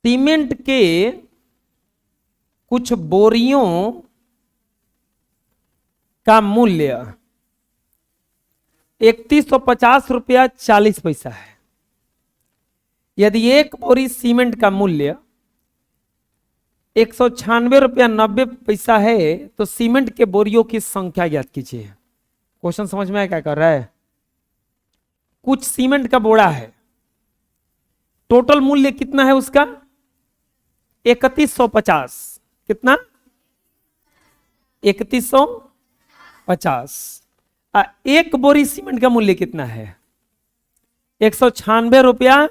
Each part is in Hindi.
सीमेंट के कुछ बोरियों का मूल्य 3150 रुपया 40 पैसा है। यदि एक बोरी सीमेंट का मूल्य 196 रुपया 90 पैसा है तो सीमेंट के बोरियों की संख्या ज्ञात कीजिए। क्वेश्चन समझ में आया क्या कर रहा है? कुछ सीमेंट का बोरा है, टोटल मूल्य कितना है उसका? 3150। कितना? 3150। एक बोरी सीमेंट का मूल्य कितना है? 196 रुपया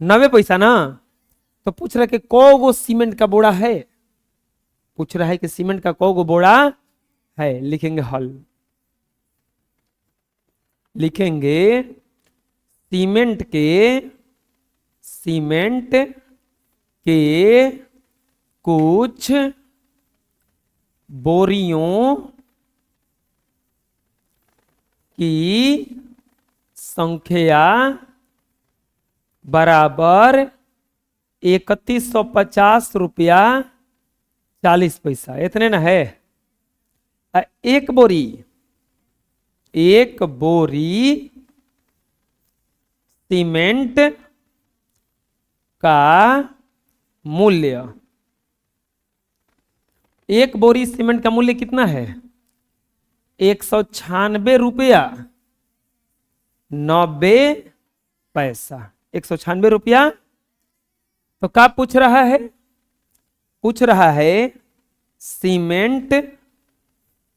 90 पैसा ना। तो पूछ रहा है कि कौ सीमेंट का बोरा है, पूछ रहा है कि सीमेंट का कौ बोरा है। लिखेंगे हल, लिखेंगे सीमेंट के कुछ बोरियों की संख्या बराबर 3150 रुपया 40 पैसा। इतने ना है। एक बोरी सीमेंट का मूल्य, एक बोरी सीमेंट का मूल्य कितना है? 196 रुपया 90 पैसा। 196 रुपया। तो क्या पूछ रहा है? पूछ रहा है सीमेंट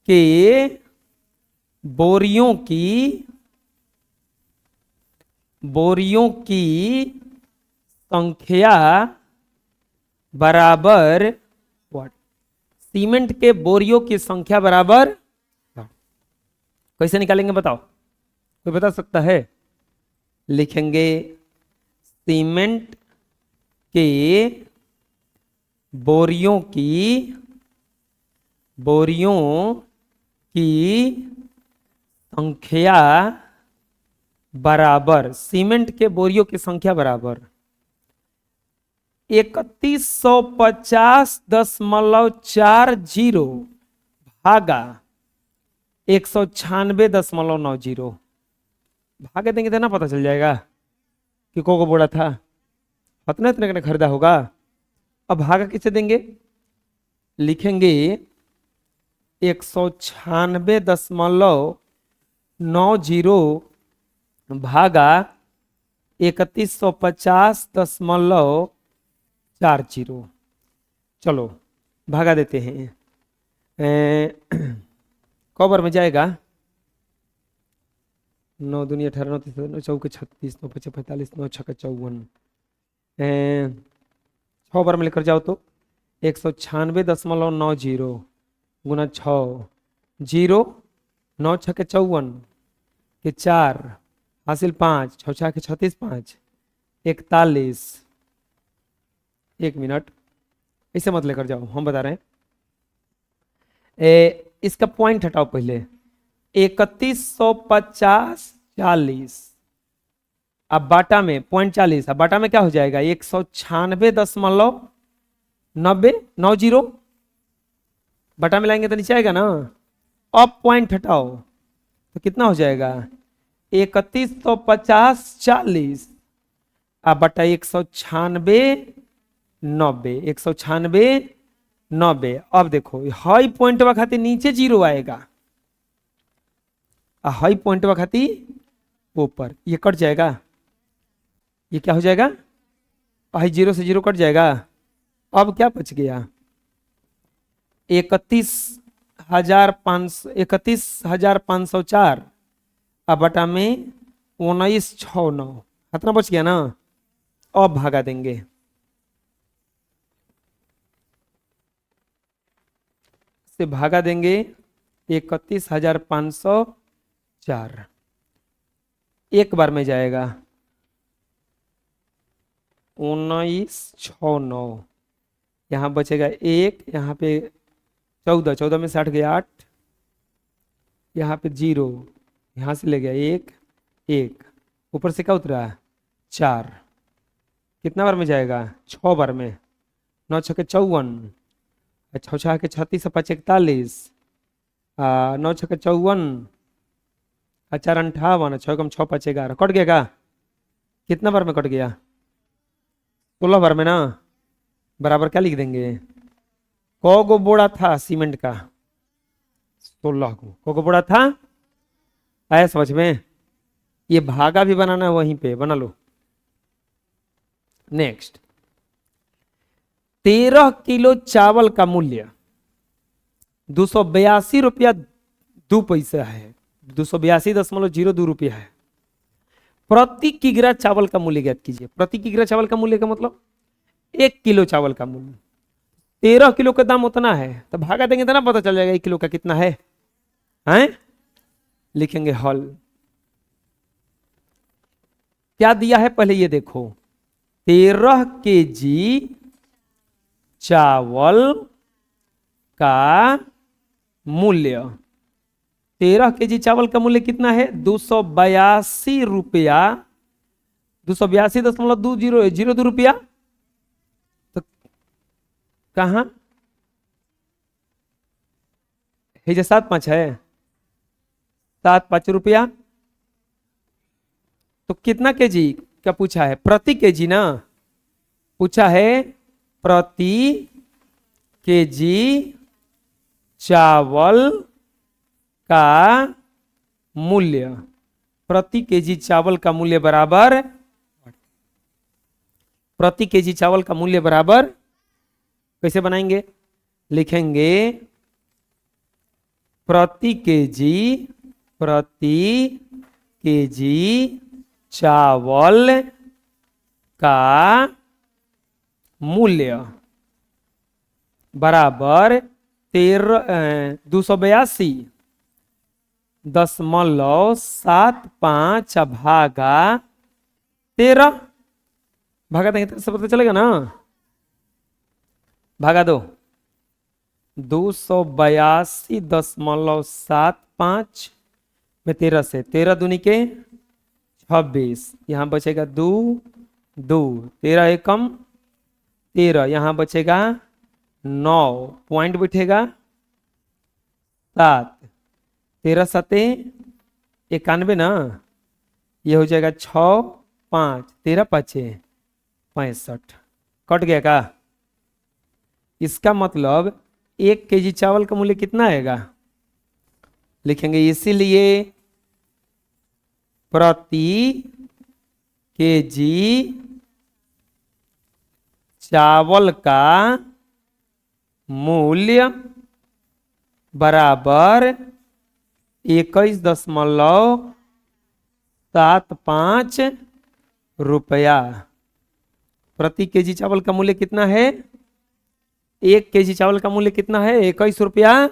के बोरियों की संख्या बराबर व्हाट? सीमेंट के बोरियों की संख्या बराबर कैसे निकालेंगे बताओ? कोई बता सकता है? लिखेंगे सीमेंट के बोरियों की संख्या बराबर, सीमेंट के बोरियों की संख्या बराबर 3150.40 भागा 196.90। भागे देंगे तो ना पता चल जाएगा कि को बोला था। इतना इतने खरीदा होगा। अब भागा किसे देंगे? लिखेंगे 196.90 भागा 3150.40। चलो भागा देते हैं। कबर में जाएगा 9 दूनी 18 9 3 9 चौके 36 9 5 45 9 6 54। 6 बार में लेकर जाओ तो 196.90 गुना 6 0 9 6 54 के 4 हासिल 5 6 6 के 36 5 41। 1 मिनट इसे मत लेकर जाओ, हम बता रहे हैं। इसका पॉइंट हटाओ पहले। 3150.40 अब बाटा में पॉइंट 40, अब बाटा में क्या हो जाएगा? 196.90 बटा में लाएंगे तो नीचे आएगा ना। अब पॉइंट हटाओ तो कितना हो जाएगा? 3150.40 अब बटा 196.90। अब देखो हाई पॉइंट खातिर नीचे 0 आएगा, हाई पॉइंट खातिर ऊपर। ये कट जाएगा, ये क्या हो जाएगा? हाई 0 से 0 कट जाएगा। अब क्या बच गया? 31,504 अब बटा में 1969। कितना बच गया ना। अब भागा देंगे, से भागा देंगे 31,504। एक बार में जाएगा 1969। यहाँ बचेगा 1, यहाँ पे 14, 14 में 60 गया 8, यहाँ पे 0, यहाँ से ले गया 1 1, ऊपर से क्या उतरा 4। कितना बार में जाएगा? 6 बार में। 9 छके 54, 6 6 के 36, 5 41, 9 छके 54, 4 58, 6 कम 6 5 11, कट गया का? कितना बार में कट गया? 16 बार में ना। बराबर क्या लिख देंगे? कौ गो बोड़ा था सीमेंट का? 16 गो। कौ गो बोड़ा था? आया समझ में? ये भागा भी बनाना है, वहीं पे बना लो। नेक्स्ट, 13 किलो चावल का मूल्य 282 रुपया 2 पैसा है। 282.02 रुपया है। प्रति किग्रा चावल का मूल्य ज्ञात कीजिए। प्रति किग्रा चावल का मूल्य का मतलब 1 किलो चावल का मूल्य। 13 किलो का दाम उतना है, तो भागा देंगे तो ना पता चल जाएगा 1 किलो का कितना है, हैं? लिखेंगे हल। क्या दिया है पहले ये देखो। 13 केजी चावल का मूल्य, 13 केजी चावल का मूल्य कितना है? 282 रुपया 282.202 रुपया। तो कहां है? जो 7 5 है, 7 5 रुपया। तो कितना केजी क्या पूछा है? प्रति केजी ना पूछा है। प्रति केजी चावल का मूल्य, प्रति केजी चावल का मूल्य बराबर, प्रति केजी चावल का मूल्य बराबर कैसे बनाएंगे? लिखेंगे प्रति केजी चावल का मूल्य बराबर 282.75 भागा 13। भागा देंगे तो पता चलेगा ना। भागा दो। 282.75 में 13 से, 13 दूनी के 26, यहां बचेगा 2 2, 13 एकम 13, यहां बचेगा 9, पॉइंट बैठेगा 7, 13 सते 91 ना, ये हो जाएगा 6 5, 13 5 65। कट गया का? इसका मतलब 1 केजी चावल का मूल्य कितना आएगा? लिखेंगे इसीलिए प्रति केजी चावल का मूल्य बराबर 21.75 रुपया। प्रति केजी चावल का मूल्य कितना है? 1 केजी चावल का मूल्य कितना है? 21 रुपया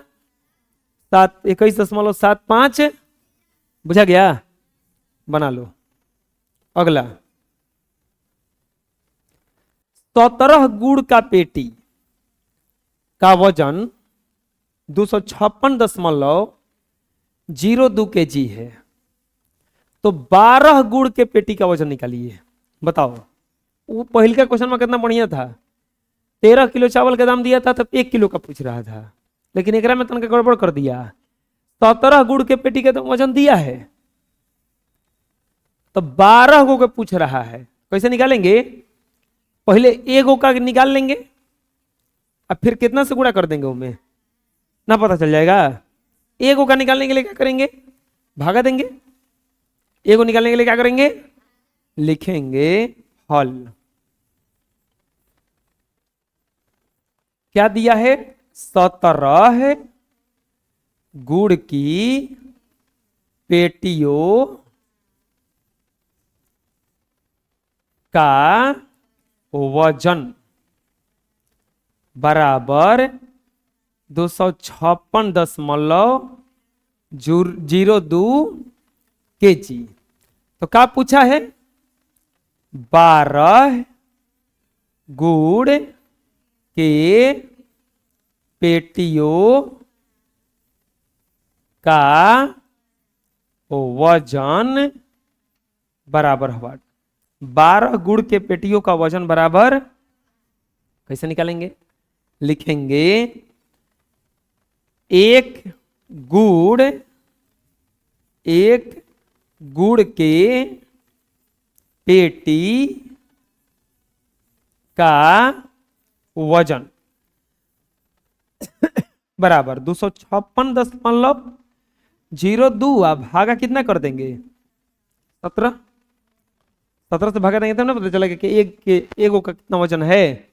21.75। बुझा गया? बना लो। अगला, 17 गुड़ का पेटी का वजन 256.02 केजी है। तो 12 गुड़ के पेटी का वजन निकालिए। बताओ। वो पहले का क्वेश्चन में कितना बढ़िया था। 13 किलो चावल का दाम दिया था तो 1 किलो का पूछ रहा था, लेकिन एकरा में तनका गड़बड़ कर दिया। 17 गुड़ के पेटी का तो वजन दिया है, तो 12 गो का पूछ रहा है। कैसे निकालेंगे? पहले 1 गो का निकाल लेंगे, अब फिर कितना से गुणा कर देंगे उनमें ना पता चल जाएगा। 1 गो का निकालने के लिए क्या करेंगे? भागा देंगे। 1 गो निकालने के लिए क्या करेंगे? लिखेंगे हल। क्या दिया है? 17 गुड़ की पेटियों का वजन बराबर 256.02 केजी। तो क्या पूछा है? 12 गुड़ के पेटियों का वजन बराबर हुआ 12 गुड़ के पेटियों का वजन बराबर, कैसे निकालेंगे? लिखेंगे एक गुड़, एक गुड़ के पेटी का वजन बराबर 256.02 आप भागा कितना कर देंगे? 17। 17 से भागा देंगे तब ना पता चलेगा कि एक का कितना वजन है।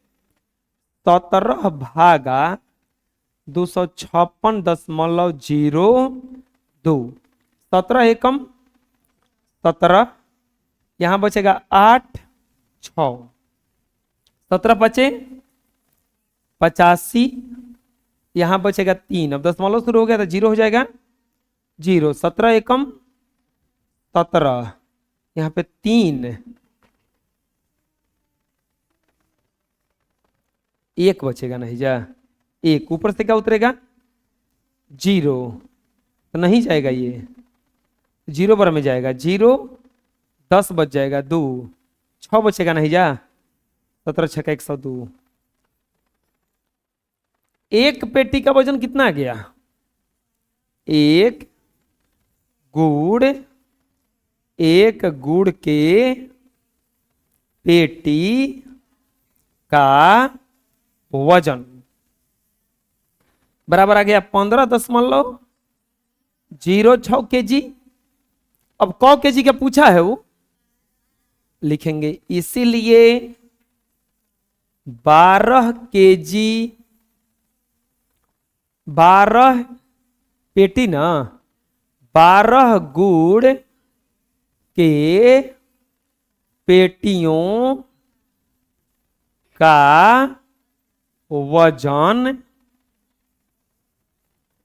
17 भागा 256.02। 17 एकम 17, यहां बचेगा 8 6, 17 बचे 85, यहां बचेगा 3। अब दशमलव शुरू हो गया तो जीरो हो जाएगा, जीरो। 17 एकम 17, यहां पे 3, 1 बचेगा नहीं जा, 1 ऊपर से क्या उतरेगा? जीरो। तो नहीं जाएगा, ये जीरो पर में जाएगा, जीरो 10 बच जाएगा, 2 6 बचेगा नहीं जा, 17 6 102। एक पेटी का वजन कितना गया? एक गुड़ के पेटी का वजन बराबर आ गया 15.06 kg। अब क kg का पूछा है वो, लिखेंगे इसीलिए 12 kg, 12 पेटी ना, 12 गुड़ के पेटियों का वजन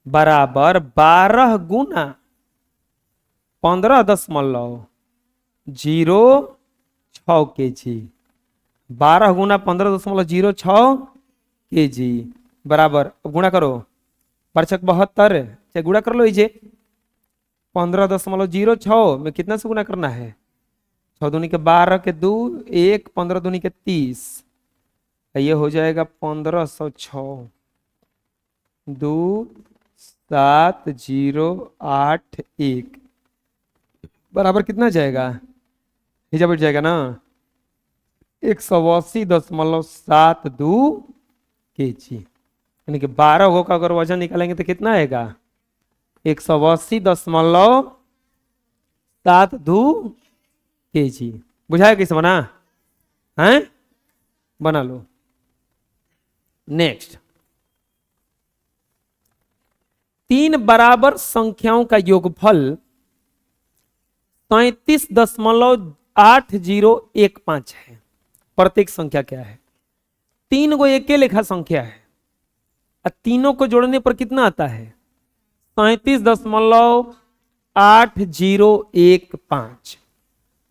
बराबर 12 गुना 15.06 kg। 12 गुना 15.06 kg बराबर, गुणा करो, 72 चाहे गुणा कर लो इसे। 15.06 में कितना से गुना करना है? 6 दूनी के 12 के 2, 1 15 दूनी के 30, ये हो जाएगा 1506, 2 7 0 8 1 बराबर कितना जाएगा? हिजा बैठ जाएगा ना, 180.72 kg। यानी कि 12 गो का अगर वजन निकालेंगे तो कितना आएगा? 180.72 kg। बुझाया कैसे बना है? बना लो। नेक्स्ट, 3 बराबर संख्याओं का योगफल 37.8015 है। प्रत्येक संख्या क्या है? 3 गो एक लेखा संख्या है और तीनों को जोड़ने पर कितना आता है? 37.8015।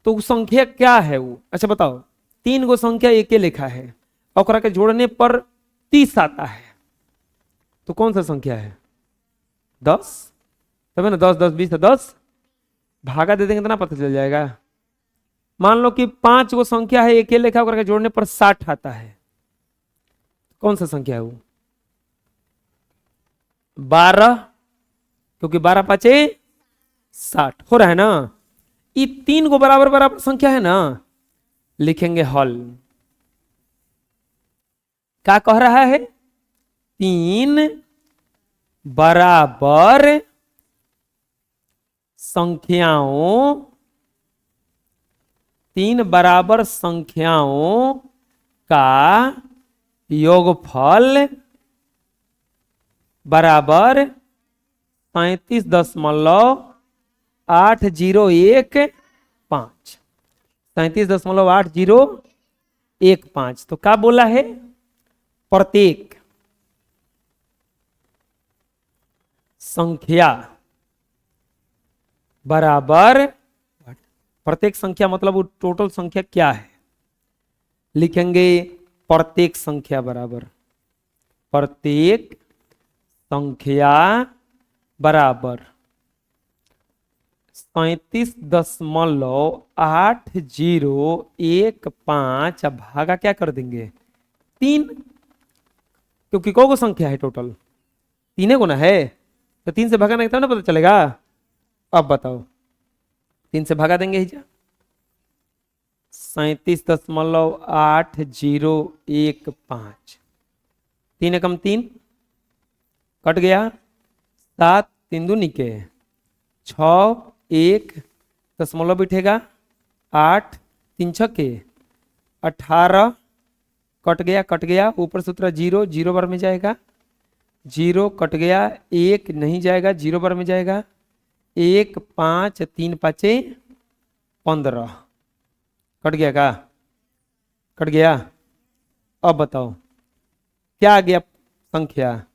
तो संख्या क्या है वो? अच्छा बताओ, 3 गो संख्या एक लेखा है और के जोड़ने पर 30 आता है, तो कौन सा संख्या है? 10। तब ना 10 10 20 10 भागा दे देंगे तो ना पता चल जाएगा। मान लो कि 5 गो संख्या है एक लेखा करके जोड़ने पर 60 आता है, कौन सा संख्या है वो? 12, क्योंकि 12 पाँचे 60 हो रहा है ना। ये 3 गो बराबर बराबर संख्या है ना, लिखेंगे हल। क्या कह रहा है? 3 बराबर संख्याओं, 3 बराबर संख्याओं का योगफल बराबर 37.8015। 37.8015। तो क्या बोला है? प्रत्येक संख्या बराबर, प्रत्येक संख्या मतलब वो टोटल संख्या क्या है, लिखेंगे प्रत्येक संख्या बराबर, प्रत्येक संख्या बराबर 37.8015 अब भागा क्या कर देंगे 3, क्योंकि को संख्या है टोटल 3 गुना है, तो 3 से भगाना तब ना पता चलेगा। अब बताओ 3 से भगा देंगे ही 37.8015, 3 एकम 3 कट गया, 7 3 दूनी के 6, 1 दशमलव बिठेगा, 8 3 छक्के 18 कट गया ऊपर सूत्र 0 0 बार में जाएगा, 0 कट गया, 1 नहीं जाएगा 0 बार में जाएगा, 1 5 3 5 15 कट गया का कट गया। अब बताओ क्या आ गया संख्या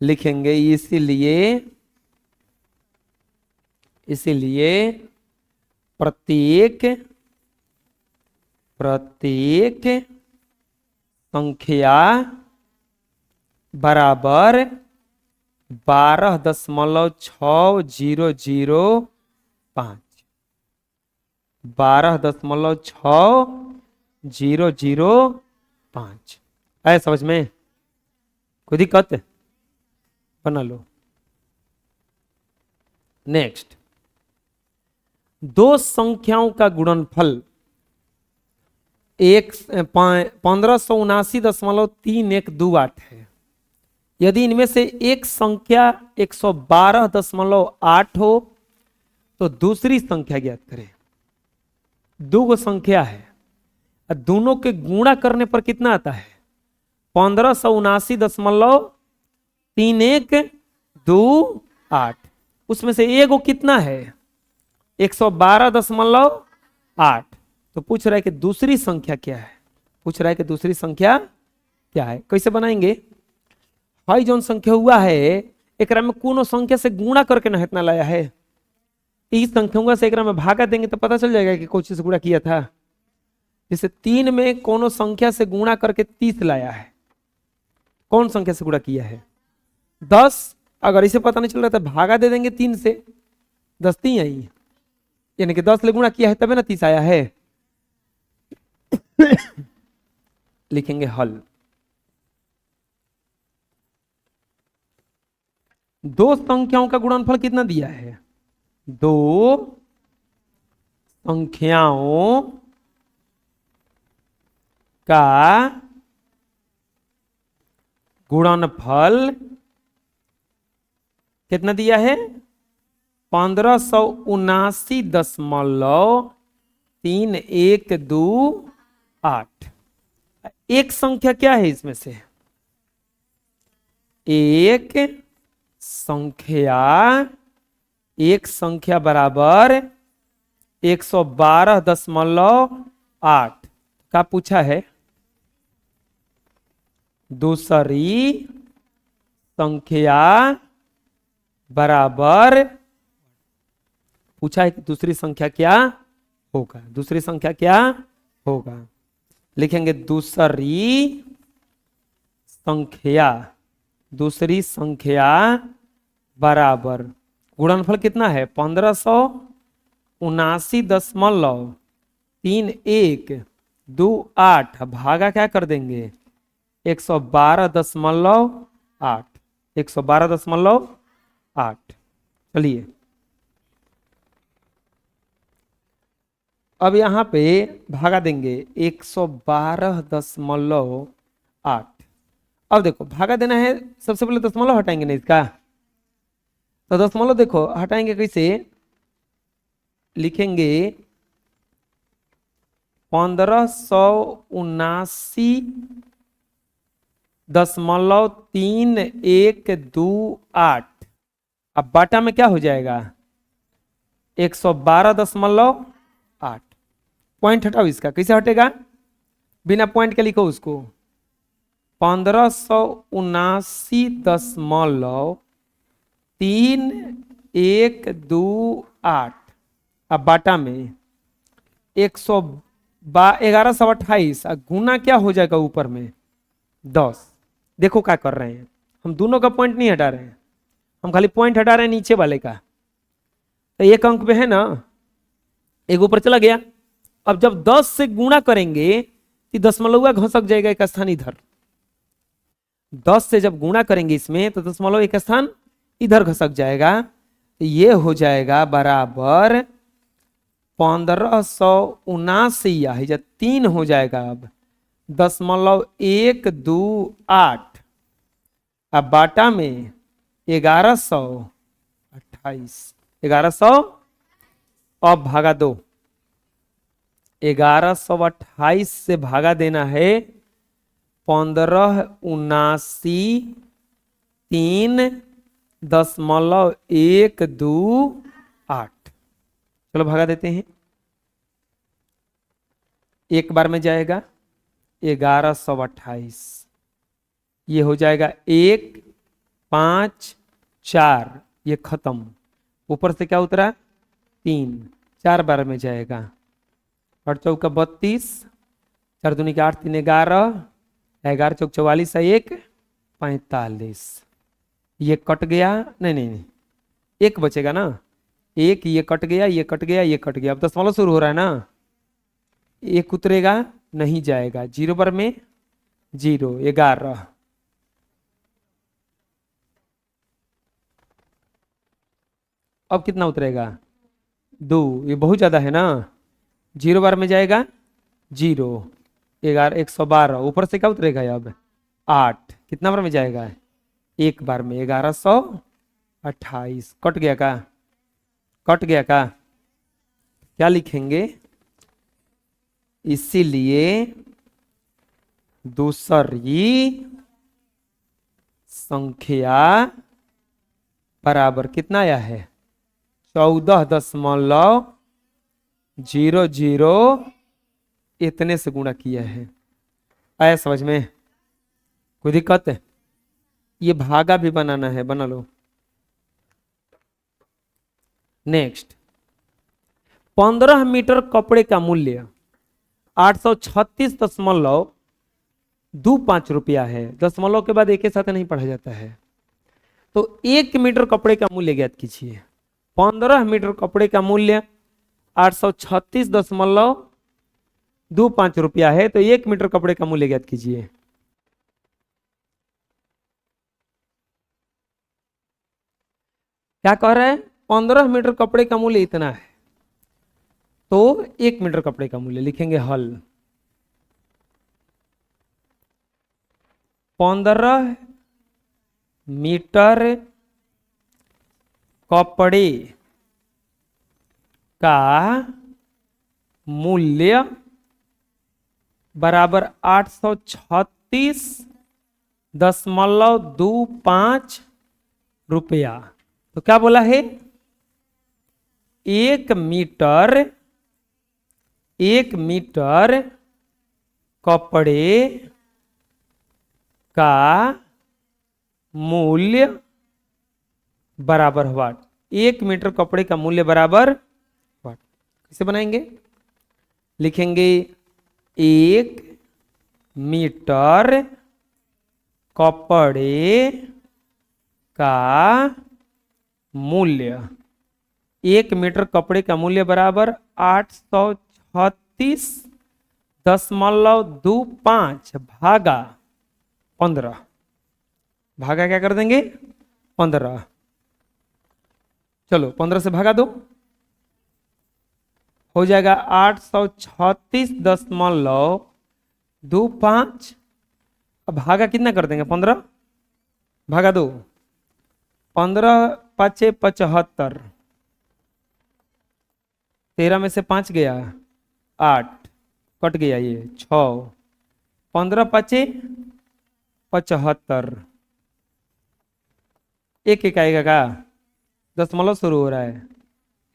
लिखेंगे, इसीलिए प्रत्येक संख्या बराबर 12.6005, 12.6005 आया समझ में, कोई दिक्कत बना लो। नेक्स्ट, दो संख्याओं का गुणनफल 1579.3128 है। यदि इनमें से एक संख्या 112.8 हो तो दूसरी संख्या ज्ञात करें। दो संख्या है, दोनों के गुणा करने पर कितना आता है 1579.3128। उसमें से एगो कितना है 112.8। तो पूछ रहा है कि दूसरी संख्या क्या है, दूसरी संख्या क्या है। कैसे बनाएंगे, हाई जोन संख्या हुआ है एक में कोनो संख्या से गुणा करके ना इतना लाया है, इस संख्या से एक में भागा देंगे तो पता चल जाएगा कि कौन चीज से गुणा किया था। जैसे 3 में कोनो संख्या से गुणा करके 30 लाया है, कौन संख्या से गुणा किया है 10। अगर इसे पता नहीं चल रहा तो भागा दे देंगे 3 से, 10 3 आई, यानी कि 10 ले गुणा किया है तभी ना 30 आया है। लिखेंगे हल, दो संख्याओं का गुणनफल कितना दिया है, दो संख्याओं का गुणनफल कितना दिया है 1579.3128। एक संख्या क्या है इसमें से, एक संख्या बराबर 112.8 का पूछा है। दूसरी संख्या बराबर पूछा है कि दूसरी संख्या क्या होगा, दूसरी संख्या क्या होगा। लिखेंगे दूसरी संख्या बराबर गुणनफल कितना है 1579.3128 भागा क्या कर देंगे 112.8, 112.8। चलिए अब यहां पे भागा देंगे 112.8। अब देखो भागा देना है, सबसे पहले दशमलव हटाएंगे ना इसका, तो दशमलव देखो हटाएंगे कैसे, लिखेंगे 1579.3128। अब बाटा में क्या हो जाएगा 112.8। पॉइंट हटाओ इसका, कैसे हटेगा बिना पॉइंट के लिखो उसको 1579.3128। अब बाटा में 1128 गुना क्या हो जाएगा ऊपर में 10। देखो क्या कर रहे हैं, हम दोनों का पॉइंट नहीं हटा रहे हैं, हम खाली पॉइंट हटा रहे हैं नीचे वाले का। तो एक अंक पे है ना, एक ऊपर चला गया। अब जब 10 से गुणा करेंगे तो दशमलव घसक जाएगा एक स्थान इधर। 10 से जब गुणा करेंगे इसमें तो दशमलव एक स्थान इधर घसक जाएगा। तो ये हो जाएगा बराबर 1579 है, जब 3 हो जाएगा। अब 0.128 अब बाटा में 1128, 1100 अब भागा 2, 1128 से भागा देना है 1579.3.128। चलो भागा देते हैं, एक बार में जाएगा 1128, ये हो जाएगा 1 5 4, ये खत्म। ऊपर से क्या उतरा 3, 4 बार में जाएगा। और चौका 32, 4 दूनी के 8, 3 11, 11 चौक 44, 1 45। ये कट गया, नहीं नहीं नहीं, एक बचेगा ना, एक ये कट गया, ये कट गया, ये कट गया। अब दशमलव शुरू हो रहा है ना, एक उतरेगा नहीं जाएगा, 0 बार में 0, 11। अब कितना उतरेगा 2, ये बहुत ज्यादा है ना, 0 बार में जाएगा 0, 11, 112। ऊपर से क्या उतरेगा अब 8, कितना बार में जाएगा एक बार में, 1128। कट गया का, कट गया का, क्या लिखेंगे, इसीलिए दूसरी संख्या बराबर कितना आया है 14.00, इतने से गुणा किया है। आया समझ में, कोई दिक्कत है? ये भागा भी बनाना है, बना लो। नेक्स्ट, 15 मीटर कपड़े का मूल्य 836.25 रुपया है। दशमलव के बाद एक साथ नहीं पढ़ा जाता है। तो 1 मीटर कपड़े का मूल्य ज्ञात कीजिए। 15 मीटर कपड़े का मूल्य 836.25 रुपया है, तो 1 मीटर कपड़े का मूल्य ज्ञात कीजिए। क्या कह रहा है, 15 मीटर कपड़े का मूल्य इतना है, तो 1 मीटर कपड़े का मूल्य लिखेंगे हल। 15 मीटर कपड़े का मूल्य बराबर 836.25 रुपया। तो क्या बोला है, 1 मीटर कपड़े का मूल्य बराबर वाट। 1 मीटर कपड़े का मूल्य बराबर वाट। कैसे बनाएंगे, लिखेंगे 1 मीटर कपड़े का मूल्य, 1 मीटर कपड़े का मूल्य बराबर 836.25 भागा 15। भागा क्या कर देंगे 15। चलो 15 से भागा दो, हो जाएगा 836.25। अब भागा कितना कर देंगे 15, भागा दो, 15 5 75, 13 में से 5 गया 8, कट गया ये 6, 15 5 75, एक एक आएगा का, दशमलव शुरू हो रहा है,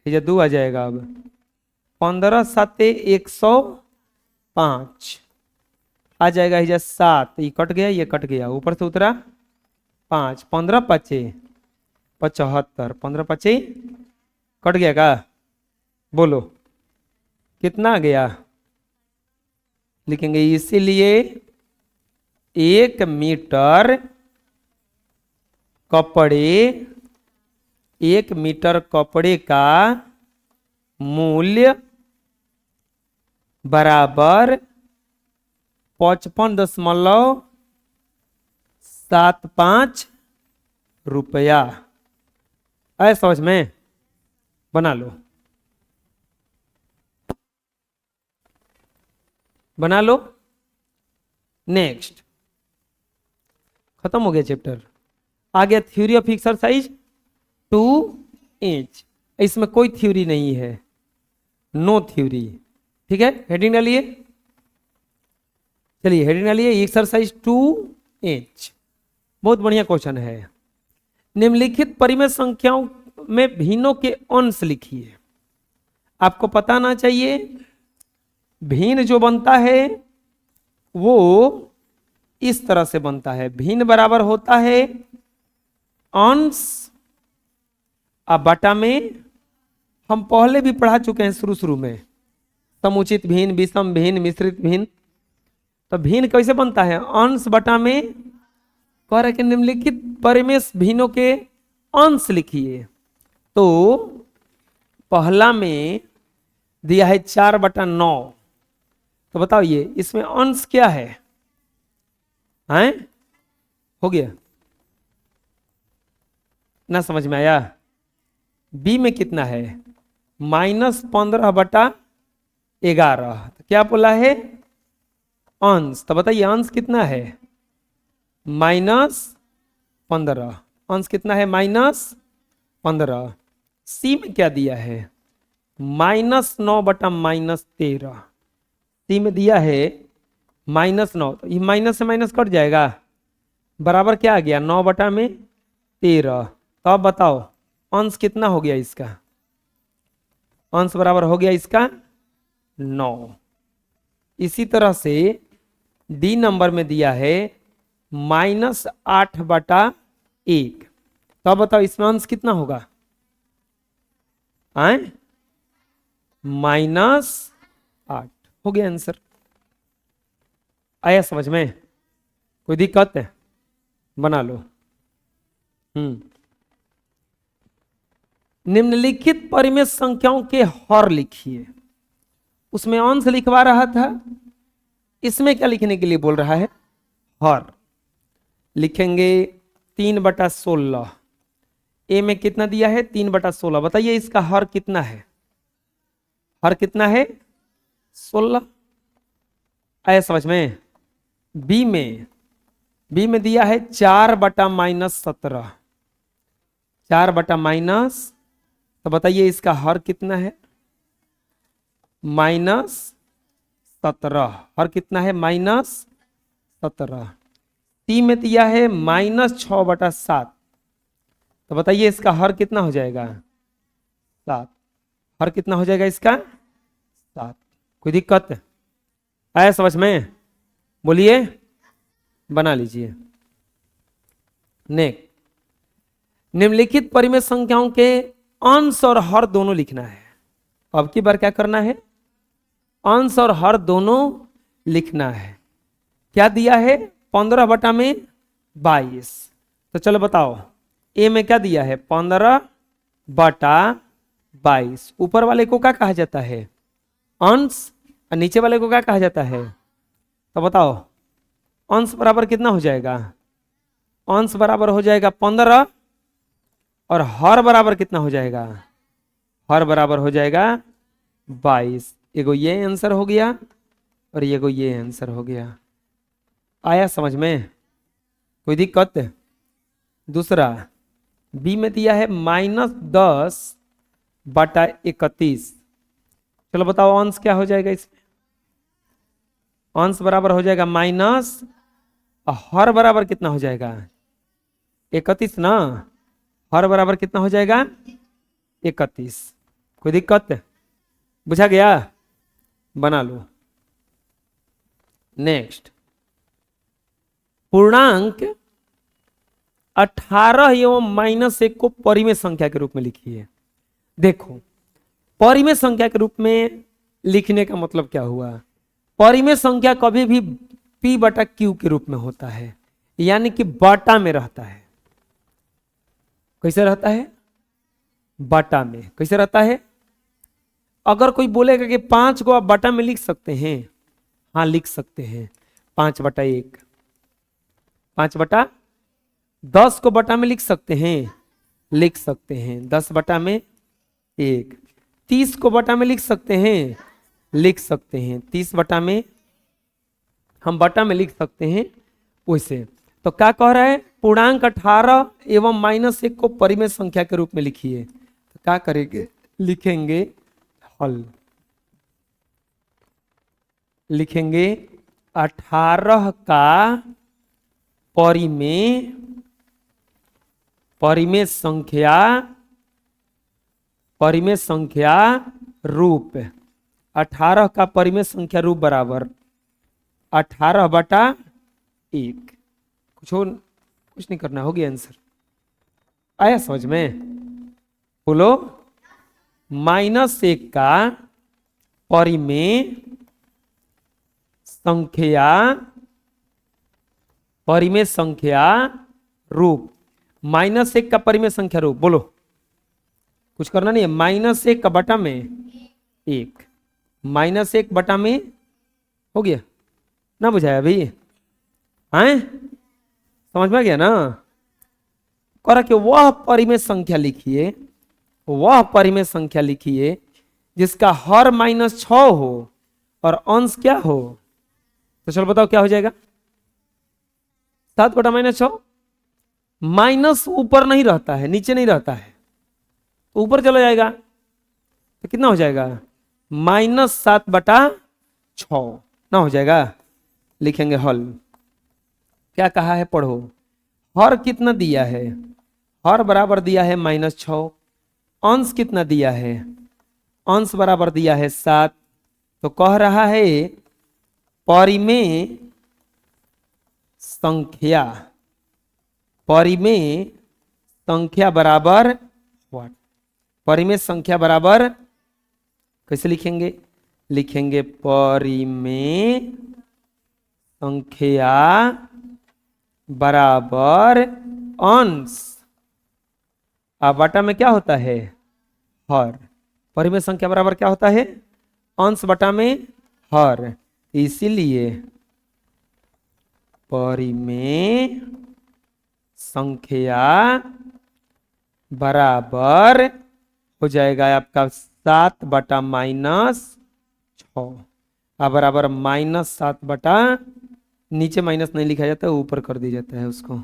ये 2 आ जाएगा। अब 15 7 105 आ जाएगा, ये 7, ये कट गया, ये कट गया, ऊपर से उतरा 5, 15 5 75, 15 5 कट गया का, बोलो कितना आ गया, लिखेंगे इसीलिए 1 मीटर कपड़े 1 मीटर कपड़े का मूल्य बराबर 55.75 रुपया। आए समझ में? बना लो, बना लो। नेक्स्ट, खत्म हो गया चैप्टर। आ गया थ्योरी ऑफ एक्सरसाइज 2H। इसमें कोई थ्योरी नहीं है, नो थ्योरी। ठीक है, हेडिंग डालिए। चलिए हेडिंग डालिए, एक्सरसाइज 2H। बहुत बढ़िया क्वेश्चन है। निम्नलिखित परिमेय संख्याओं में भिन्नों के अंश लिखिए। आपको पता ना चाहिए, भिन्न जो बनता है वो इस तरह से बनता है। भिन्न बराबर होता है अंश अब बटा में। हम पहले भी पढ़ा चुके हैं शुरू में, समुचित भिन्न, विषम भिन्न, मिश्रित भिन्न। तो भिन्न कैसे बनता है? अंश बटा में। कह रहे कि निम्नलिखित परिमेय भिन्नों के अंश लिखिए। तो पहला में दिया है 4/9। तो बताओ ये इसमें अंश क्या है? हैं? हो गया ना? समझ में आया? बी में कितना है? -15/11। तो क्या बोला है? अंश। तो बताइए अंश कितना है? -15। अंश कितना है? -15। सी में क्या दिया है? -9/-13। सी में दिया है -9। तो ये माइनस से माइनस कट जाएगा, बराबर क्या आ गया? 9/13। तो अब बताओ अंश कितना हो गया इसका? अंश बराबर हो गया इसका 9। इसी तरह से डी नंबर में दिया है -8/1। तो अब बताओ इसमें अंश कितना होगा? आए -8। हो गया आंसर। आया समझ में? कोई दिक्कत है? बना लो। निम्नलिखित परिमेय संख्याओं के हर लिखिए। उसमें अंश लिखवा रहा था, इसमें क्या लिखने के लिए बोल रहा है? हर। लिखेंगे 3/16। ए में कितना दिया है? 3/16। बताइए इसका हर कितना है? हर कितना है? 16। आया समझ में? बी में दिया है 4/-17। 4/-। तो बताइए इसका हर कितना है? -17। हर कितना है? -17। सी में दिया है -6/7। तो बताइए इसका हर कितना हो जाएगा? 7। हर कितना हो जाएगा इसका? 7। कोई दिक्कत है? आया समझ में? बोलिए, बना लीजिए। नेक्स्ट, निम्नलिखित परिमेय संख्याओं के अंश और हर दोनों लिखना है। अब की बार क्या करना है? अंश और हर दोनों लिखना है। क्या दिया है? 15/22। तो चलो बताओ ए में क्या दिया है? 15/22। ऊपर वाले को क्या कहा जाता है? अंश। और नीचे वाले को क्या कहा जाता है? तो बताओ अंश बराबर कितना हो जाएगा? अंश बराबर हो जाएगा 15 और हर बराबर कितना हो जाएगा? हर बराबर हो जाएगा 22। एगो ये आंसर हो गया और एगो ये आंसर हो गया। आया समझ में? कोई दिक्कत? दूसरा बी में दिया है -10/31। चलो बताओ अंश क्या हो जाएगा इसमें? अंश बराबर हो जाएगा माइनस, हर बराबर कितना हो जाएगा? 31 ना। हर बराबर कितना हो जाएगा? 31। कोई दिक्कत? बुझा गया? बना लो। नेक्स्ट, पूर्णांक 18 एवं -1 को परिमेय संख्या के रूप में लिखिए। देखो परिमेय संख्या के रूप में लिखने का मतलब क्या हुआ? परिमेय संख्या कभी भी P/Q के रूप में होता है, यानी कि बटा में रहता है। कैसे रहता है? बटा में कैसे रहता है। अगर कोई बोलेगा कि 5 को आप बटा में लिख सकते हैं, हाँ लिख सकते हैं। 5/1, 5/10 को बटा में लिख सकते हैं, लिख सकते हैं। 10/1। 30 को बटा में लिख सकते हैं, लिख सकते हैं। 30/में हम बटा में लिख सकते हैं। वैसे तो क्या कह रहा है, पूर्णांक 18 एवं -1 को परिमेय संख्या के रूप में लिखिए। तो क्या करेंगे, लिखेंगे हल, लिखेंगे 18 का परिमेय संख्या रूप। 18 का परिमेय संख्या रूप बराबर 18/1। कुछ नहीं करना, हो गया आंसर। आया समझ में? बोलो। -1 का परिमेय संख्या रूप। -1 का परिमेय संख्या रूप, बोलो। कुछ करना नहीं है। -1 का बटा में 1, -1 बटा में, हो गया ना? बुझाया अभी? हैं? समझ में गया ना? करा कि वह परिमेय संख्या लिखिए, वह परिमेय संख्या लिखिए जिसका हर -6 हो और अंश क्या हो। तो चलो बताओ क्या हो जाएगा। 7/-6। माइनस ऊपर नहीं रहता है, नीचे नहीं रहता है, तो ऊपर चला जाएगा। तो कितना हो जाएगा, -7/6 ना हो जाएगा। लिखेंगे हल। क्या कहा है, पढ़ो। हर कितना दिया है, हर बराबर दिया है -6। अंश कितना दिया है, अंश बराबर दिया है 7। तो कह रहा है परिमेय संख्या बराबर व्हाट, परिमेय संख्या बराबर कैसे लिखेंगे, लिखेंगे परिमेय संख्या बराबर अंश। अब बटा में क्या होता है, हर। परिमेय संख्या बराबर क्या होता है, अंश बटा में हर। इसीलिए परिमेय संख्या बराबर हो जाएगा आपका 7/-6। अब बराबर -7 नीचे माइनस नहीं लिखा जाता, ऊपर कर दिया जाता है उसको।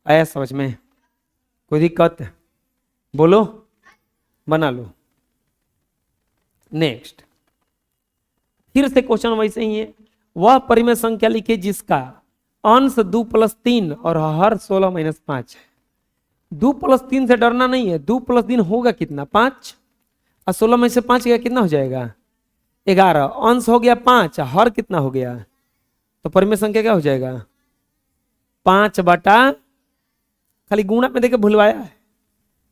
आया समझ में? कोई दिक्कत? बोलो, बना लो। नेक्स्ट, फिर से क्वेश्चन वैसे ही है। वह परिमेय संख्या लिखिए जिसका अंश 2 + 3 और हर 16 - 5 है। 2 + 3 से डरना नहीं है। 2 + 3 होगा कितना, 5। और 16 में से 5 गया कितना हो जाएगा, 11। अंश हो गया 5, हर कितना हो गया, तो परिमेय संख्या क्या हो जाएगा, 5 खाली गुणा में देके भुलवाया है,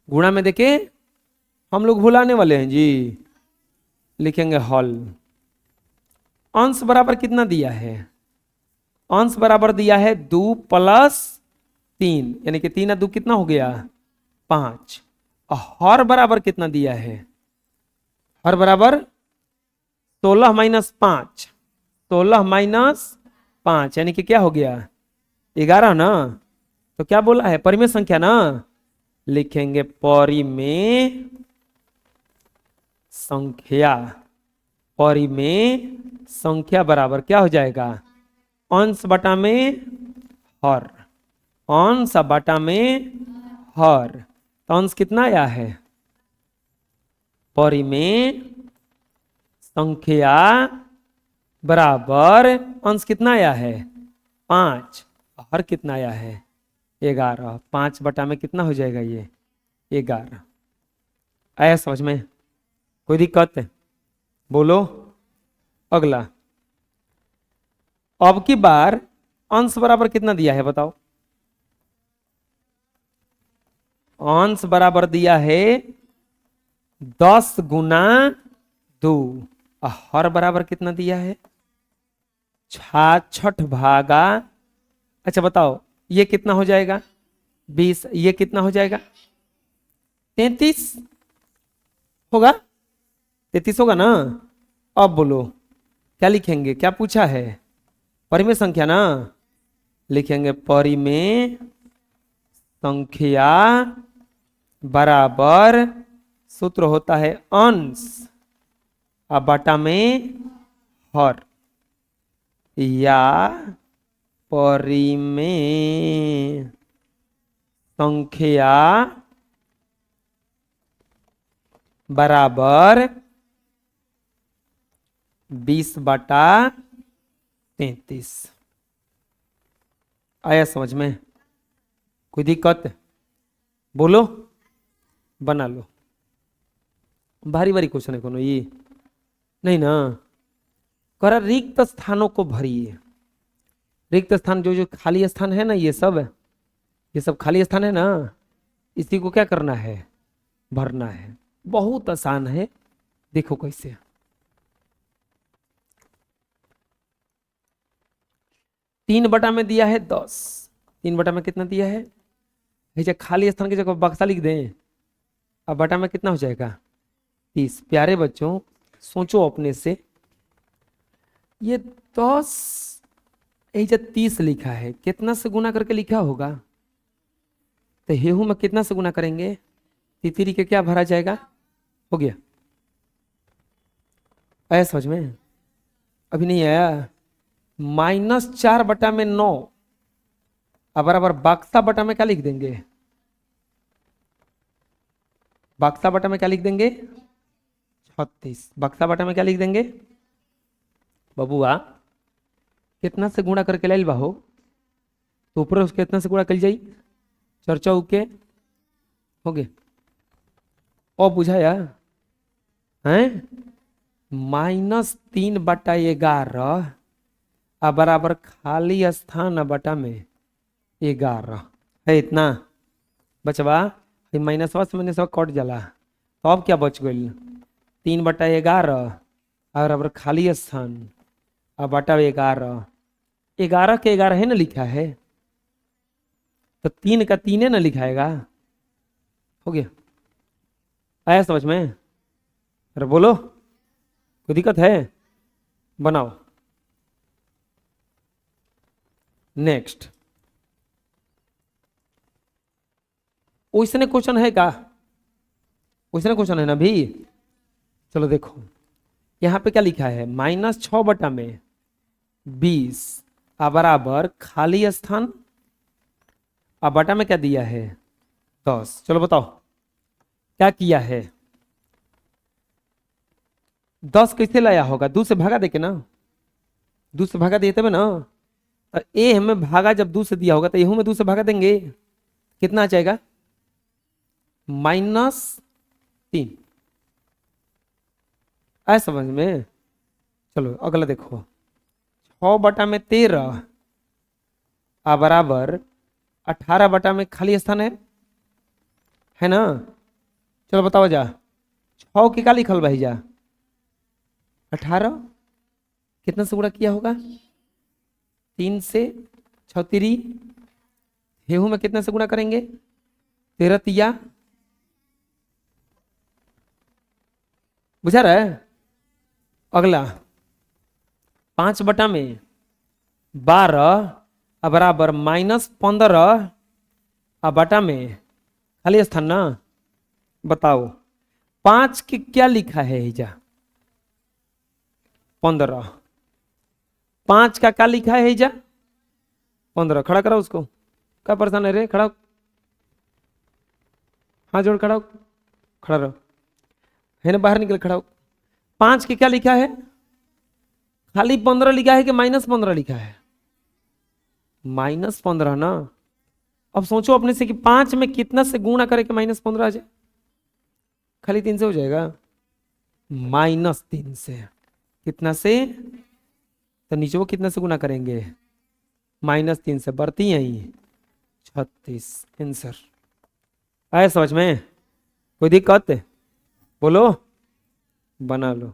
गुणा में देके हम लोग भुलाने वाले हैं जी। लिखेंगे हल। अंश बराबर कितना दिया है, अंश बराबर दिया है 2 + 3, यानी कि 3 और 2 कितना हो गया, 5। और हर बराबर कितना दिया है, हर बराबर 16 - 5, 16 - 5 यानी कि क्या हो गया, 11 ना। तो क्या बोला है, परिमेय संख्या ना। लिखेंगे परिमेय संख्या, परिमेय संख्या बराबर क्या हो जाएगा, अंश बटा में हर, अंश बटा में हर। तो अंश कितना आया है, परिमेय संख्या बराबर अंश कितना आया है, 5। हर कितना आया है, 11। 5 बटा में कितना हो जाएगा ये, 11। आया समझ में? कोई दिक्कत है? बोलो। अगला, अब की बार अंश बराबर कितना दिया है बताओ। अंश बराबर दिया है 10 × 2। हर बराबर कितना दिया है, 66 अच्छा बताओ, ये कितना हो जाएगा, 20। ये कितना हो जाएगा, 33। होगा, 33 होगा ना। अब बोलो क्या लिखेंगे, क्या पूछा है, परिमेय संख्या ना। लिखेंगे परिमेय संख्या बराबर, सूत्र होता है अंश और बटा में हर, या परिमेय संख्या बराबर 20/33। आया समझ में, कोई दिक्कत, बोलो, बना लो। भारी भारी क्वेश्चन है कोनो ये नहीं ना। करा रिक्त स्थानों को भरिए। रिक्त स्थान जो जो खाली स्थान है ना, ये सब खाली स्थान है ना, इसी को क्या करना है, भरना है। बहुत आसान है, देखो कैसे। 3 बटा में दिया है 10, 3 बटा में कितना दिया है, खाली स्थान की जगह बक्सा लिख दें, अब बटा में कितना हो जाएगा 30। प्यारे बच्चों सोचो अपने से, ये 10 30 लिखा है, कितना से गुना करके लिखा होगा, तो हेहू में कितना से गुना करेंगे, तितरी के क्या भरा जाएगा, हो गया। आया समझ में, अभी नहीं आया। -4/9 अब बराबर बक्सा बटा में क्या लिख देंगे, बक्सा बटा में क्या लिख देंगे 36। बक्सा बटा में क्या लिख देंगे बबुआ, कितना से गुणा करके ले हो, तो ऊपर उसके कितना से गुणा कर जाई, चर्चा उके हो गए। और बुझाया हैं, -3/11 अब बराबर खाली स्थान बटा में 11 है, इतना बचवा। माइनसवा से माइनसवा कट जाला, तो अब क्या बच गई 3/11 और बराबर खाली स्थान अब बटा 11। 11 के 11 है ना लिखा है, तो 3 का 3 है ना लिखाएगा, हो गया। आया समझ में, अरे बोलो कोई दिक्कत है, बनाओ। नेक्स्ट वैसने क्वेश्चन है का, वैसने क्वेश्चन है ना भी। चलो देखो यहां पे क्या लिखा है, -6 बटा में 20 बराबर खाली स्थान अब बटा में क्या दिया है 10। चलो बताओ क्या किया है, 10 कैसे लाया होगा, 2 से भागा देके ना, 2 से भागा दिए तब ना। तो ए हमें भागा जब 2 से दिया होगा, तो एहू में 2 से भागा देंगे, कितना आ जाएगा -3। आया समझ में। चलो अगला देखो, 6 बटा में 13 बराबर 18 बटा में खाली स्थान है ना। चलो बताओ जा, 6 की क्या लिखल भाई जा 18, कितना से गुणा किया होगा 3 से 36, हेहू में कितना से गुणा करेंगे 13 तिया, बुझा रहा है। अगला 5 बटा में 12 बराबर -15 बटा में खाली स्थान ना। बताओ 5 की क्या लिखा है हिजा 15, 5 का क्या लिखा है हिजा 15। खड़ा करो उसको, क्या परेशान है रे, खड़ा हो। हाथ जोड़ खड़ा हो, खड़ा रहो, है ना, बाहर निकल खड़ा हो। 5 की क्या लिखा है, खाली 15 लिखा है कि -15 लिखा है, -15 ना। अब सोचो अपने से कि 5 में कितना से गुणा करे कि -15 आ जाए, खाली 3 से हो जाएगा, -3 से, कितना से, तो नीचे वो कितना से गुना करेंगे -3 से, बढ़ती यही 36 आंसर। आया समझ में, कोई दिक्कत बोलो, बना लो।